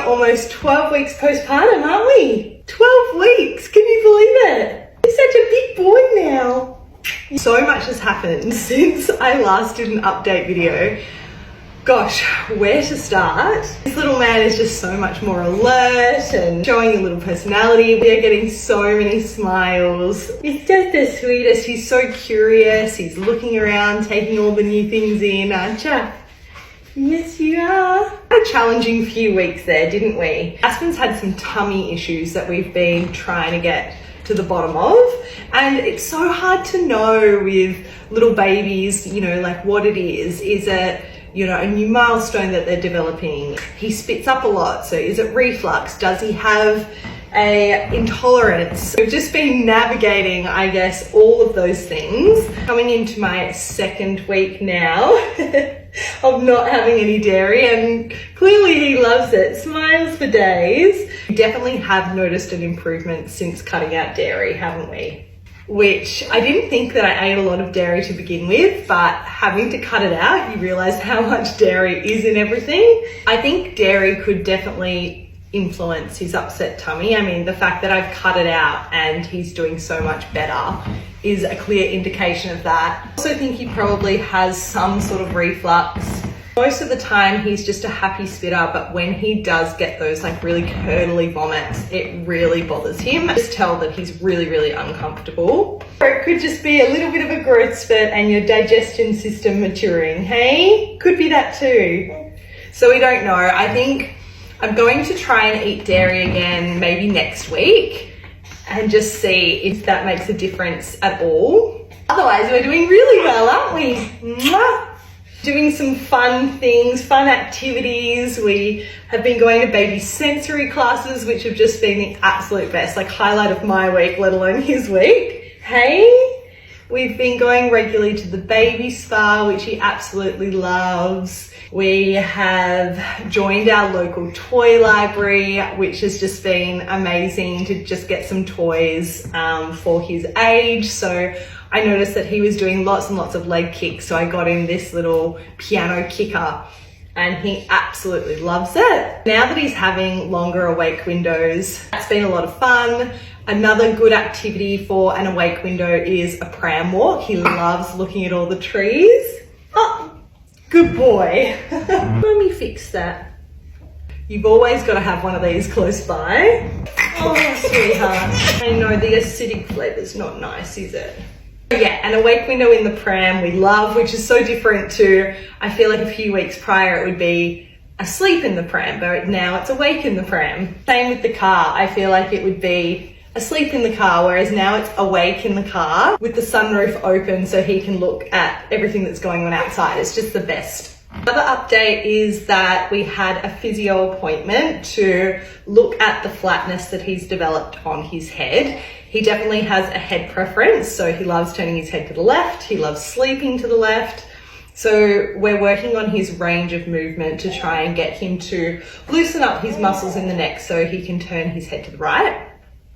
Almost 12 weeks postpartum, aren't we? 12 weeks, can you believe it? He's such a big boy now. So much has happened since I last did an update video. Gosh, where to start? This little man is just so much more alert and showing a little personality. We are getting so many smiles. He's just the sweetest. He's so curious. He's looking around, taking all the new things in, aren't you? Yes, you are. A challenging few weeks there, didn't we? Aspen's had some tummy issues that we've been trying to get to the bottom of, and it's so hard to know with little babies, you know, like what it is. Is it, you know, a new milestone that they're developing? He spits up a lot, so is it reflux? Does he have a intolerance? We've just been navigating, I guess, all of those things. Coming into my second week now of not having any dairy, and clearly he loves it. Smiles for days. We definitely have noticed an improvement since cutting out dairy, haven't we? Which I didn't think that I ate a lot of dairy to begin with, but having to cut it out, you realize how much dairy is in everything. I think dairy could definitely influence his upset tummy. I mean, the fact that I've cut it out and he's doing so much better is a clear indication of that. I also think he probably has some sort of reflux. Most of the time he's just a happy spitter, but when he does get those like really curdly vomits, it really bothers him. I just tell that he's really uncomfortable. Or it could just be a little bit of a growth spurt and your digestion system maturing, hey? Could be that too. So we don't know. I think I'm going to try and eat dairy again maybe next week and just see if that makes a difference at all. Otherwise, we're doing really well, aren't we? Mwah! Doing some fun things, fun activities. We have been going to baby sensory classes, which have just been the absolute best, like highlight of my week, let alone his week. Hey, we've been going regularly to the baby spa, which he absolutely loves. We have joined our local toy library, which has just been amazing to just get some toys for his age. So I noticed that he was doing lots and lots of leg kicks, so I got him this little piano kicker and he absolutely loves it. Now that he's having longer awake windows, that's been a lot of fun. Another good activity for an awake window is a pram walk. He loves looking at all the trees. Oh, good boy. Let me fix that. You've always got to have one of these close by. Oh, sweetheart. I know the acidic flavor's not nice, is it? Yeah, an awake window in the pram we love, which is so different to, I feel like a few weeks prior it would be asleep in the pram, but now it's awake in the pram. Same with the car. I feel like it would be asleep in the car, whereas now it's awake in the car with the sunroof open so he can look at everything that's going on outside. It's just the best. Another update is that we had a physio appointment to look at the flatness that he's developed on his head. He definitely has a head preference, so he loves turning his head to the left, he loves sleeping to the left. So we're working on his range of movement to try and get him to loosen up his muscles in the neck so he can turn his head to the right.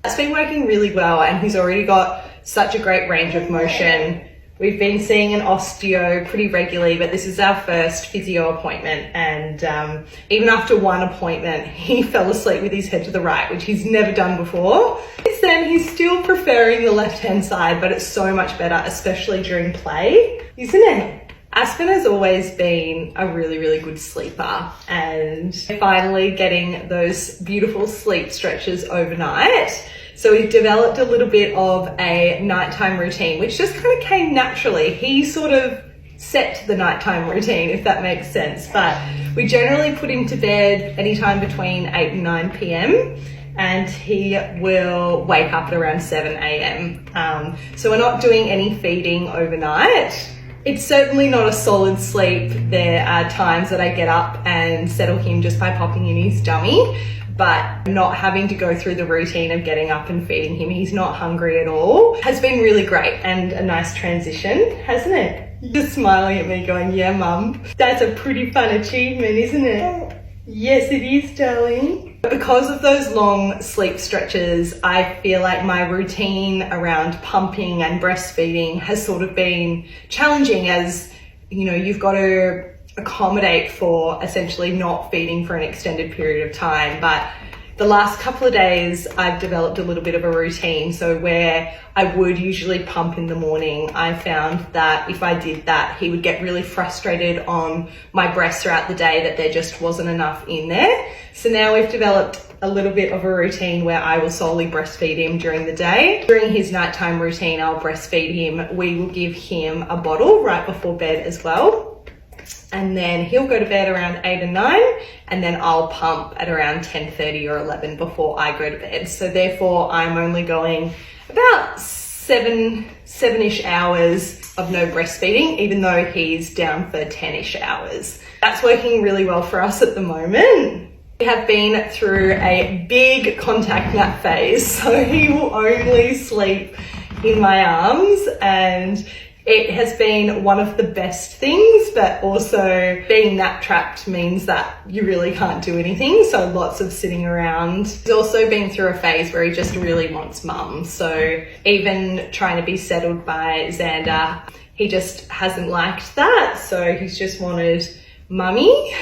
That's been working really well, and he's already got such a great range of motion. We've been seeing an osteo pretty regularly, but this is our first physio appointment, and even after one appointment, he fell asleep with his head to the right, which he's never done before. Since then, he's still preferring the left-hand side, but it's so much better, especially during play, isn't it? Aspen has always been a really good sleeper, and finally getting those beautiful sleep stretches overnight. So we've developed a little bit of a nighttime routine, which just kind of came naturally. He sort of set the nighttime routine, if that makes sense. But we generally put him to bed anytime between 8 and 9 p.m. and he will wake up at around 7 a.m. So we're not doing any feeding overnight. It's certainly not a solid sleep. There are times that I get up and settle him just by popping in his dummy, but not having to go through the routine of getting up and feeding him. He's not hungry at all. Has been really great and a nice transition, hasn't it? Just smiling at me going, yeah, mum, that's a pretty fun achievement, isn't it? Yes, it is, darling. Because of those long sleep stretches, I feel like my routine around pumping and breastfeeding has sort of been challenging, as you know, you've got to accommodate for essentially not feeding for an extended period of time. But the last couple of days, I've developed a little bit of a routine. So where I would usually pump in the morning, I found that if I did that, he would get really frustrated on my breast throughout the day that there just wasn't enough in there. So now we've developed a little bit of a routine where I will solely breastfeed him during the day. During his nighttime routine, I'll breastfeed him. We will give him a bottle right before bed as well. And then he'll go to bed around 8 or 9, and then I'll pump at around 10:30 or 11 before I go to bed. So therefore I'm only going about seven-ish hours of no breastfeeding, even though he's down for 10-ish hours. That's working really well for us at the moment. We have been through a big contact nap phase, so he will only sleep in my arms, and it has been one of the best things, but also being nap trapped means that you really can't do anything. So lots of sitting around. He's also been through a phase where he just really wants mum. So even trying to be settled by Xander, he just hasn't liked that. So he's just wanted mummy,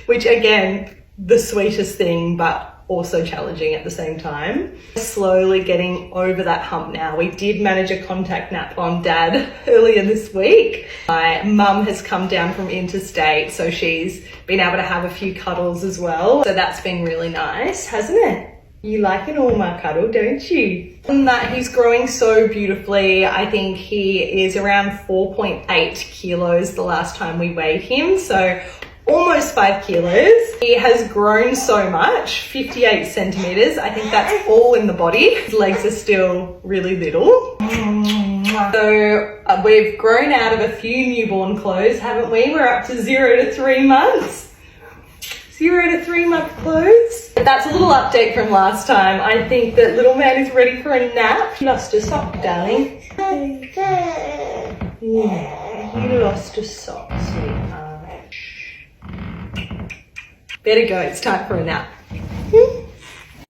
which again, the sweetest thing, but also challenging at the same time. Slowly getting over that hump now. We did manage a contact nap on Dad earlier this week. My mum has come down from interstate, so she's been able to have a few cuddles as well. So that's been really nice, hasn't it? You like an all-my cuddle, don't you? And that he's growing so beautifully. I think he is around 4.8 kilos the last time we weighed him. So almost 5 kilos. He has grown so much, 58 centimeters. I think that's all in the body. His legs are still really little. So we've grown out of a few newborn clothes, haven't we? We're up to 0 to 3 months. 0 to 3 month clothes. That's a little update from last time. I think that little man is ready for a nap. You lost a sock, darling. Yeah, you lost a sock, sweetheart. Better go, it's time for a nap.